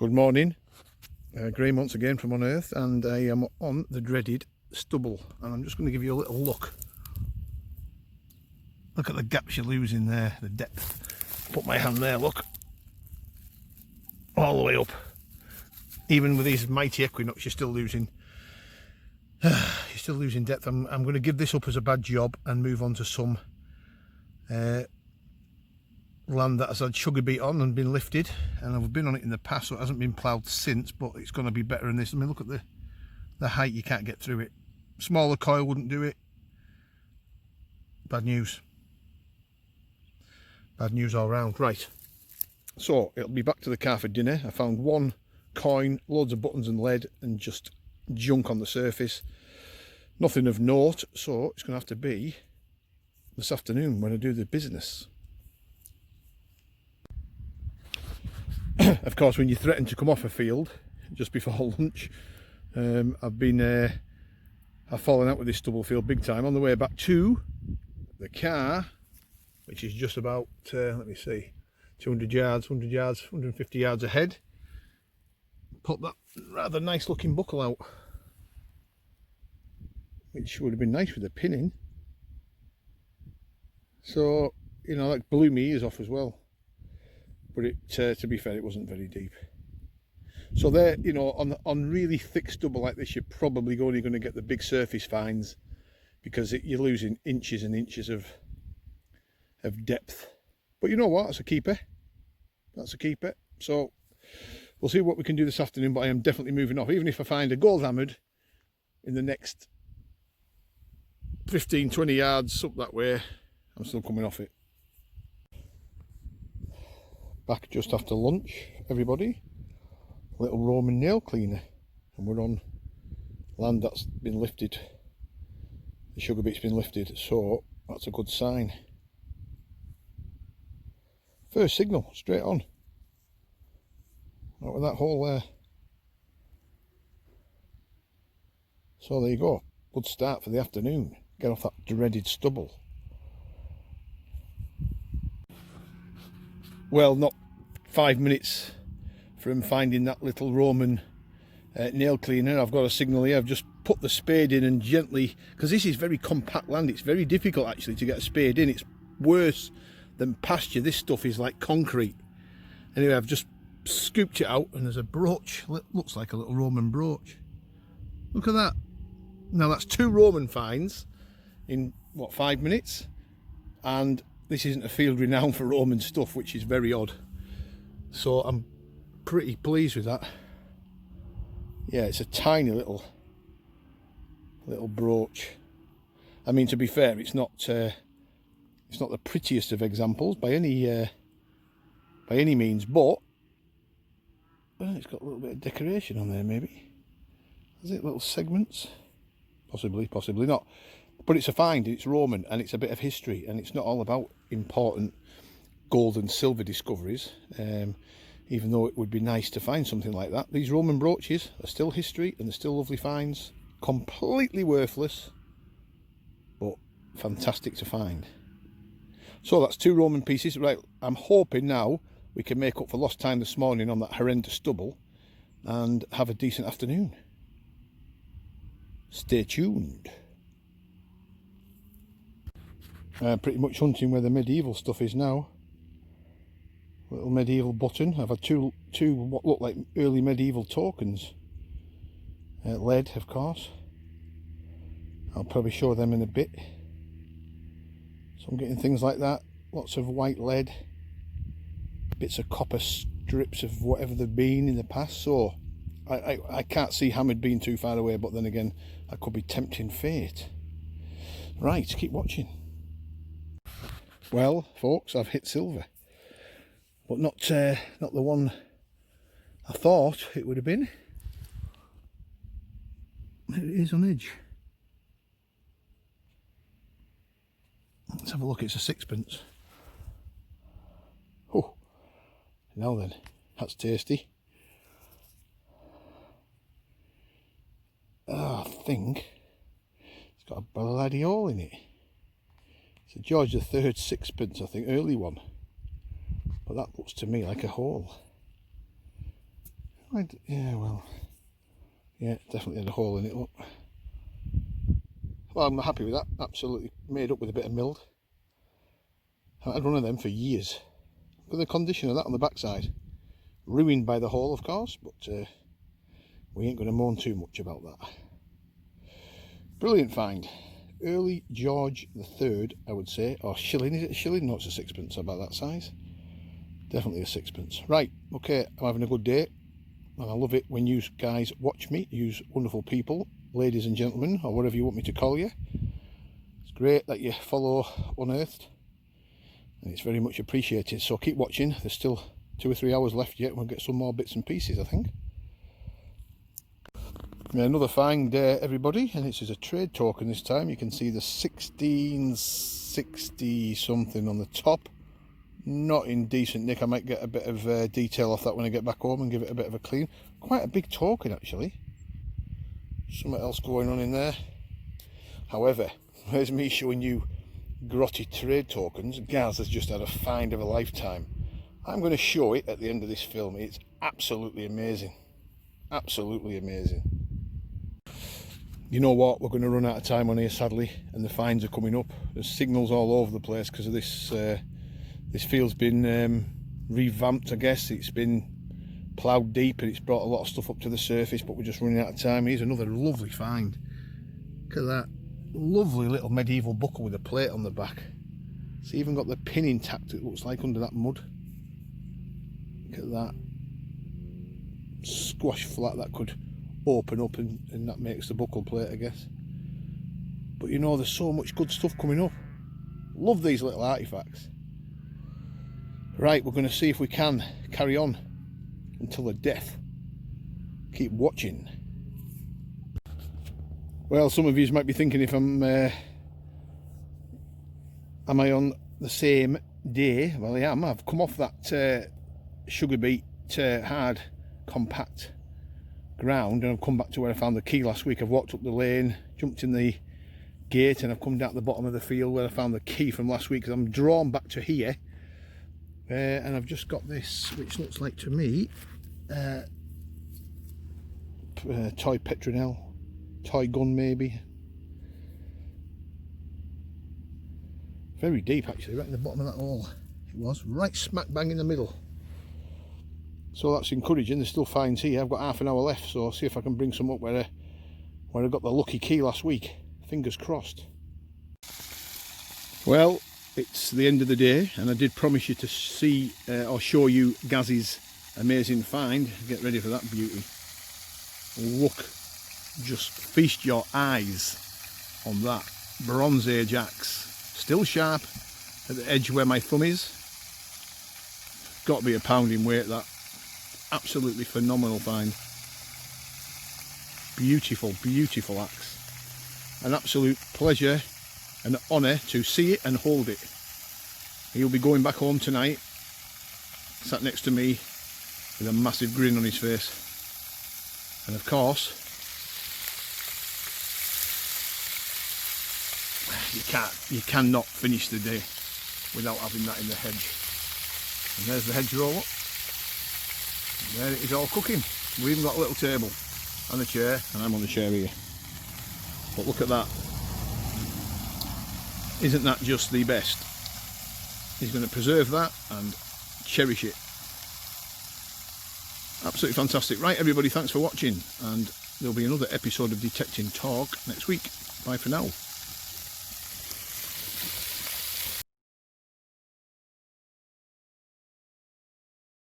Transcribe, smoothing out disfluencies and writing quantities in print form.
Good morning, Graham once again from Unearthed, and I am on the dreaded stubble, and I'm just going to give you a little look. Look at the gaps you're losing there, the depth. Put my hand there, look, all the way up. Even with these mighty equinox, you're still losing depth. I'm going to give this up as a bad job and move on to some land that has had sugar beet on and been lifted, and I've been on it in the past, so it hasn't been ploughed since, but it's going to be better in this. I mean, look at the height, you can't get through it. Smaller coil wouldn't do it. Bad news all round. Right, so it'll be back to the car for dinner. I found one coin, loads of buttons and lead, and just junk on the surface, nothing of note, so it's going to have to be this afternoon when I do the business. Of course, when you threaten to come off a field just before lunch, I've fallen out with this stubble field big time. On the way back to the car, which is just about, let me see, 150 yards ahead, put that rather nice looking buckle out, which would have been nice with a pin in. So, you know, that blew my ears off as well. But to be fair, it wasn't very deep. So there, you know, on really thick stubble like this, you're probably only going to get the big surface finds, because you're losing inches and inches of depth. But you know what? That's a keeper. That's a keeper. So we'll see what we can do this afternoon. But I am definitely moving off. Even if I find a gold hammered in the next 15-20 yards up that way, I'm still coming off it. Back just after lunch, everybody. Little Roman nail cleaner, and we're on land that's been lifted. The sugar beet's been lifted, so that's a good sign. First signal, straight on. Out with that hole there. So there you go. Good start for the afternoon. Get off that dreaded stubble. Well, not 5 minutes from finding that little Roman nail cleaner, I've got a signal here. I've just put the spade in and gently, because this is very compact land, it's very difficult actually to get a spade in. It's worse than pasture. This stuff is like concrete. Anyway, I've just scooped it out, and there's a brooch. Looks like a little Roman brooch. Look at that. Now that's 2 Roman finds in what, 5 minutes, and this isn't a field renowned for Roman stuff, which is very odd. So I'm pretty pleased with that. Yeah, it's a tiny little brooch. I mean, to be fair, it's not the prettiest of examples by any means, but well, it's got a little bit of decoration on there, maybe. Is it little segments? Possibly not. But it's a find, it's Roman, and it's a bit of history, and it's not all about important gold and silver discoveries, even though it would be nice to find something like that. These Roman brooches are still history, and they're still lovely finds. Completely worthless, but fantastic to find. So that's 2 Roman pieces. Right, I'm hoping now we can make up for lost time this morning on that horrendous stubble and have a decent afternoon. Stay tuned. Pretty much hunting where the medieval stuff is now. Little medieval button. I've had two what look like early medieval tokens. Lead, of course. I'll probably show them in a bit. So I'm getting things like that. Lots of white lead. Bits of copper strips of whatever they've been in the past. So I can't see hammered being too far away, but then again, I could be tempting fate. Right, keep watching. Well, folks, I've hit silver, but not the one I thought it would have been. There it is on edge. Let's have a look. It's a 6pence. Oh, now then, that's tasty. Oh, I think it's got a bloody hole in it. It's a George III 6pence, I think, early one. But that looks to me like a hole. Yeah, well, yeah, definitely had a hole in it, look. Well, I'm happy with that. Absolutely made up with a bit of mild. I've had one of them for years. But the condition of that on the backside, ruined by the hole, of course, but we ain't going to moan too much about that. Brilliant find. Early George III, I would say, or shilling. Is it a shilling? No, it's a sixpence, about that size. Definitely a sixpence. Right, okay, I'm having a good day, and I love it when you guys watch me, you wonderful people, ladies and gentlemen, or whatever you want me to call you. It's great that you follow Unearthed, and it's very much appreciated. So keep watching. There's still 2 or 3 hours left yet. We'll get some more bits and pieces, I think. Another find, everybody, and this is a trade token this time. You can see the 1660 something on the top. Not in decent nick. I might get a bit of detail off that when I get back home and give it a bit of a clean. Quite a big token, actually. Something else going on in there. However, there's me showing you grotty trade tokens. Gaz has just had a find of a lifetime. I'm going to show it at the end of this film. It's absolutely amazing. Absolutely amazing. You know what, we're going to run out of time on here, sadly, and the finds are coming up. There's signals all over the place because of this. This field's been revamped, I guess. It's been ploughed deep and it's brought a lot of stuff up to the surface, but we're just running out of time. Here's another lovely find. Look at that lovely little medieval buckle with a plate on the back. It's even got the pin intact, it looks like, under that mud. Look at that. Squash flat that could open up and that makes the buckle plate, I guess. But you know, there's so much good stuff coming up. Love these little artifacts. Right, we're going to see if we can carry on until the death. Keep watching. Well, some of you might be thinking if am I on the same day? Well, I am. I've come off that sugar beet hard compact ground and I've come back to where I found the key last week. I've walked up the lane, jumped in the gate, and I've come down to the bottom of the field where I found the key from last week, because I'm drawn back to here. And I've just got this, which looks like to me toy petronel, toy gun maybe. Very deep actually, right in the bottom of that hole. It was right smack bang in the middle. So that's encouraging. There's still finds here. I've got half an hour left, so I'll see if I can bring some up where I got the lucky key last week. Fingers crossed. Well, it's the end of the day, and I did promise you to see or show you Gaz's amazing find. Get ready for that beauty. Look, just feast your eyes on that Bronze Age axe. Still sharp at the edge where my thumb is. Got to be a pound in weight, that. Absolutely phenomenal find. Beautiful, beautiful axe. An absolute pleasure and honour to see it and hold it. He'll be going back home tonight, sat next to me with a massive grin on his face. And of course, you cannot finish the day without having that in the hedge. And there's the hedgerow up. And there it is, all cooking. We've even got a little table and a chair, and I'm on the chair here. But look at that. Isn't that just the best? He's going to preserve that and cherish it. Absolutely fantastic. Right, everybody, thanks for watching, and there'll be another episode of Detecting Talk next week. Bye for now.